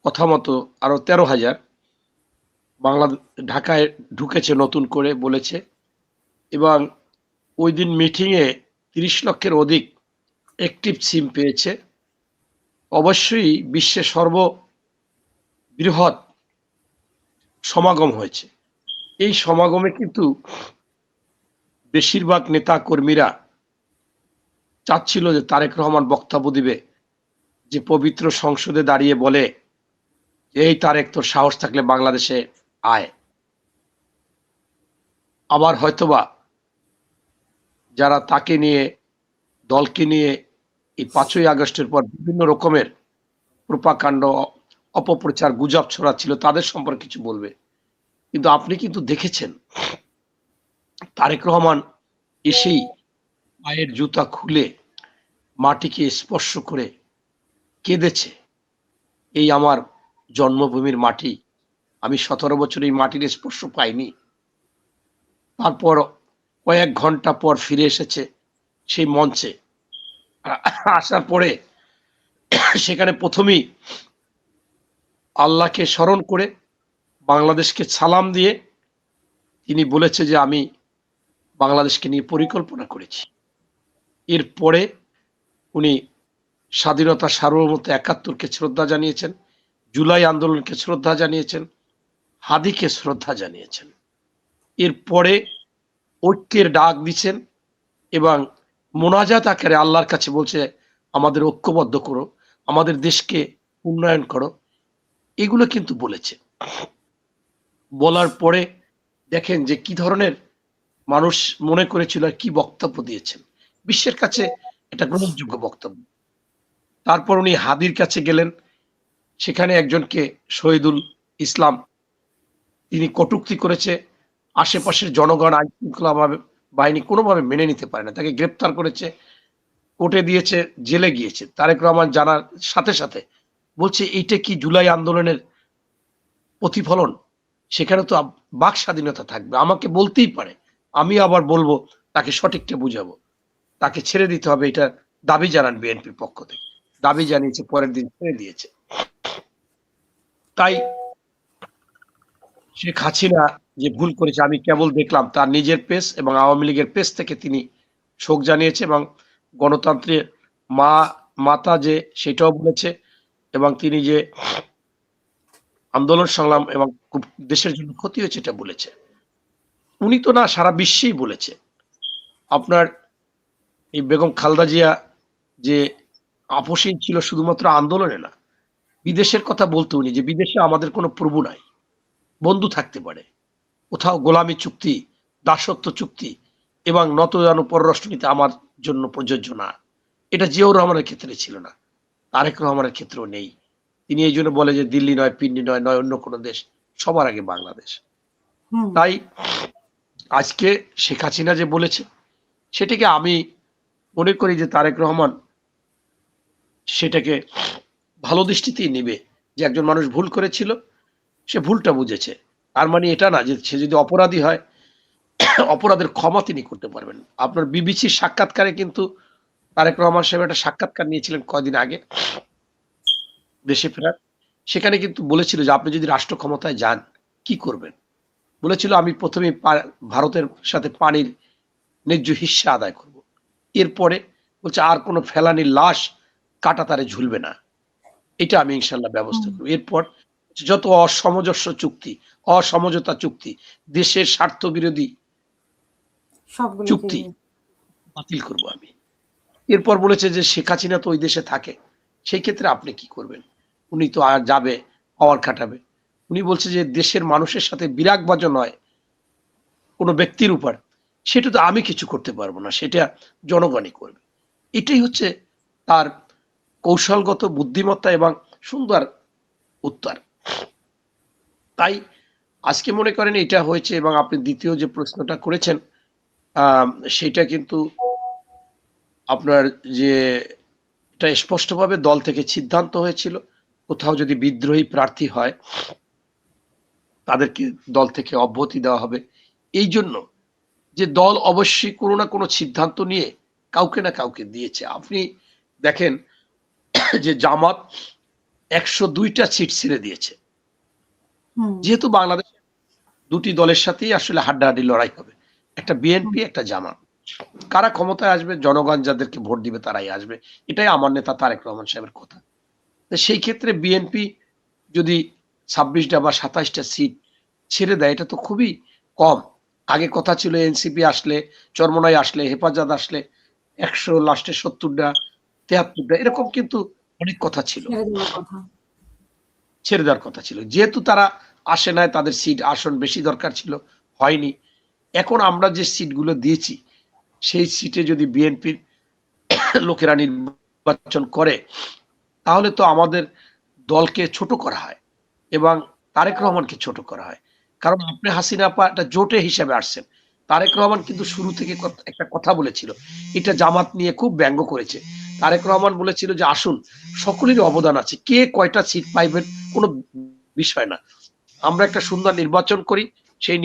কথা মতো আরো ১৩,০০০ বাংলা ঢাকায় ঢুকেছে নতুন করে বলেছে। এবং ওই দিন মিটিংয়ে ৩০ লক্ষের অধিক অ্যাক্টিভ সিম পেয়েছে। অবশ্যই বিশ্বের সর্ববৃহৎ সমাগম হয়েছে। এই সমাগমে কিন্তু বেশিরভাগ নেতা কর্মীরা চাচ্ছিল যে তারেক রহমান বক্তব্য দিবে, যে পবিত্র সংসদে দাঁড়িয়ে বলে, এই তারেক, তোর সাহস থাকলে বাংলাদেশে আয়। আবার হয়তোবা যারা তাকে নিয়ে, দলকে নিয়ে এই ৫ই আগস্টের পর বিভিন্ন রকমের প্রোপাকাণ্ড, অপপ্রচার, গুজব ছড়াচ্ছিল, তাদের সম্পর্কে কিছু বলবে। কিন্তু আপনি কিন্তু দেখেছেন তারেক রহমান এসেই পায়ের জুতা খুলে মাটিকে স্পর্শ করে কেঁদেছে। এই আমার জন্মভূমির মাটি, আমি ১৭ বছর এই মাটির স্পর্শ পাইনি। তারপর কয়েক ঘন্টা পর ফিরে এসেছে সেই মঞ্চে। আসার পরে সেখানে প্রথমেই আল্লাহকে স্মরণ করে বাংলাদেশকে সালাম দিয়ে তিনি বলেছে যে আমি বাংলাদেশকে নিয়ে পরিকল্পনা করেছি। এরপরে উনি স্বাধীনতা, সার্বভৌমত্ব, ৭১কে শ্রদ্ধা জানিয়েছেন, জুলাই আন্দোলনকে শ্রদ্ধা জানিয়েছেন, হাদিকে শ্রদ্ধা জানিয়েছেন। এরপরে ঐক্যের ডাক দিচ্ছেন এবং মোনাজাত আকারে আল্লাহর কাছে বলছে, আমাদের ঐক্যবদ্ধ করো, আমাদের দেশকে উন্নয়ন করো। এগুলো কিন্তু বলেছে। বলার পরে দেখেন যে কি ধরনের মানুষ মনে করেছিল আর কি বক্তব্য দিয়েছেন। বিশ্বের কাছে এটা গ্রহণযোগ্য বক্তব্য। তারপর উনি হাদির কাছে গেলেন। সেখানে একজনকে, শহীদুল ইসলাম, তিনি কটূক্তি করেছে। আশেপাশের জনগণ, আইন শৃঙ্খলা বাহিনী কোনোভাবে মেনে নিতে পারে না। তাকে গ্রেপ্তার করেছে, কোর্টে দিয়েছে, জেলে গিয়েছে। তারেক রহমান জানার সাথে সাথে বলছে, এইটা কি জুলাই আন্দোলনের প্রতিফলন? সেখানে তো বাক স্বাধীনতা থাকবে, আমাকে বলতেই পারে, আমি আবার বলবো, তাকে সঠিকটা বুঝাবো, তাকে ছেড়ে দিতে হবে। এটা দাবি জানান বিএনপির পক্ষ থেকে, দাবি জানিয়েছে, পরের দিন ছেড়ে দিয়েছে। তাই শেখ হাসিনা যে ভুল করেছে, আমি কেবল দেখলাম তার নিজের পেজ এবং আওয়ামী লীগের পেজ থেকে তিনি শোক জানিয়েছে এবং গণতন্ত্রের মা মাতা যে সেটাও বলেছে, এবং তিনি যে আন্দোলন সংগ্রাম এবং খুব দেশের জন্য ক্ষতি হয়েছে এটা বলেছে। উনি তো না, সারা বিশ্বেই বলেছে। আপনার এই বেগম খালেদা জিয়া যে আপোষহীন ছিল শুধুমাত্র আন্দোলনে না, বিদেশের কথা বলতো উনি, যে বিদেশে আমাদের কোনো প্রভু নাই, বন্ধু থাকতে পারে, কোথাও গোলামী চুক্তি, দাসত্ব চুক্তি এবং নতজানু পররাষ্ট্রনীতি আমার জন্য প্রযোজ্য না। এটা জিয়াউর রহমানের ক্ষেত্রে ছিল না, তারেক রহমানের ক্ষেত্রেও নেই। তিনি এই জন্য বলে যে দিল্লি নয়, পিন্ডি নয়, নয় অন্য কোনো দেশ, সবার আগে বাংলাদেশ। হুম। তাই আজকে শেখ হাসিনা যে বলেছে, সেটাকে আমি মনে করি যে তারেক রহমান সেটাকে ভালো দৃষ্টিতেই নেবে, যে একজন মানুষ ভুল করেছিল, সে ভুলটা বুঝেছে। তার মানে এটা না যে সে যদি অপরাধী হয়, অপরাধের ক্ষমা তিনি করতে পারবেন। আপনার বিবিসির সাক্ষাৎকারে কিন্তু তারেক রহমান সাহেব একটা সাক্ষাৎকার নিয়েছিলেন কয়দিন আগে দেশে ফেরার। সেখানে কিন্তু বলেছিল যে আপনি যদি রাষ্ট্র ক্ষমতায় যান কি করবেন। বলেছিল, আমি প্রথমে ভারতের সাথে পানির ন্যায্য হিস্সা আদায় করব। এরপরে বলছে আর কোনো ফেলানির লাশ কাঁটাতারে ঝুলবে না, এটা আমি ইনশাল্লাহ ব্যবস্থা হুম। করব। এরপর যত অসমঞ্জস্য চুক্তি, অসমঝোতা চুক্তি, দেশের স্বার্থ বিরোধী সবগুলোকে চুক্তি বাতিল করব আমি। এরপর বলেছে যে শেখ হাসিনা তো ওই দেশে থাকে, সেই ক্ষেত্রে আপনি কি করবেন? উনি তো আর যাবে, পাওয়ার খাটাবে। উনি বলছে যে দেশের মানুষের সাথে বিরাগভাজন নয় কোনো ব্যক্তির উপর, সেটা তো আমি কিছু করতে পারবো না, সেটা জনগণই করবে। এটাই হচ্ছে তার কৌশলগত বুদ্ধিমত্তা এবং সুন্দর উত্তর। তাই আজকে মনে করেন এটা হয়েছে। এবং আপনি দ্বিতীয় যে প্রশ্নটা করেছেন, সেটা কিন্তু আপনার যে এটা স্পষ্টভাবে দল থেকে সিদ্ধান্ত হয়েছিল, কোথাও যদি বিদ্রোহী প্রার্থী হয় তাদেরকে দল থেকে অব্যাহতি দেওয়া হবে। এই জন্য যে দল অবশ্যই কোনো না কোনো সিদ্ধান্ত নিয়ে কাউকে না কাউকে দিয়েছে। আপনি দেখেন যে জামাত 102টা সিট ছেড়ে দিয়েছে। হুম, যেহেতু বাংলাদেশ দুটি দলের সাথেই আসলে হাড্ডাহাড্ডি লড়াই হবে। একটা হুম, বিএনপি, একটা জামাত। কারা ক্ষমতায় আসবে, জনগণ যাদেরকে ভোট দিবে তারাই আসবে। এটাই আমার নেতা তারেক রহমান সাহেবের কথা। তো সেই ক্ষেত্রে বিএনপি যদি ২৬টা বা ২৭টা সিট ছেড়ে দেয়, এটা তো খুবই কম। আগে কথা ছিল এনসিপি আসলে, চরমোনাই আসলে, হেফাজত আসলে ১০০ লাস্টে ৭০টা, ৭৩টা এরকম কিন্তু অনেক কথা ছিল। ছেড়ে দেওয়ার কথা। ছেড়ে দেওয়ার কথা ছিল। যেহেতু তারা আসে নাই, তাদের সিট আসন বেশি দরকার ছিল, হয়নি। এখন আমরা যে সিটগুলো দিয়েছি, সেই সিটে যদি বিএনপির লোকেরা নির্বাচন করে, তাহলে তো আমাদের দলকে ছোট করা হয় এবং তারেক রহমানকে ছোট করা হয়। কারণ আপনি হাসিনা আপা একটা জোটে হিসেবে আসছেন। তারেক রহমান কিন্তু শুরু থেকে একটা কথা বলেছিল। এটা জামাত নিয়ে খুব ব্যঙ্গ করেছে। তারেক রহমান বলেছিল যে, "আসুন, সকলেরই অবদান আছে। কে কয়টা সিট পাইবেন কোন বিষয় না। আমরা একটা সুন্দর নির্বাচন করি। সেই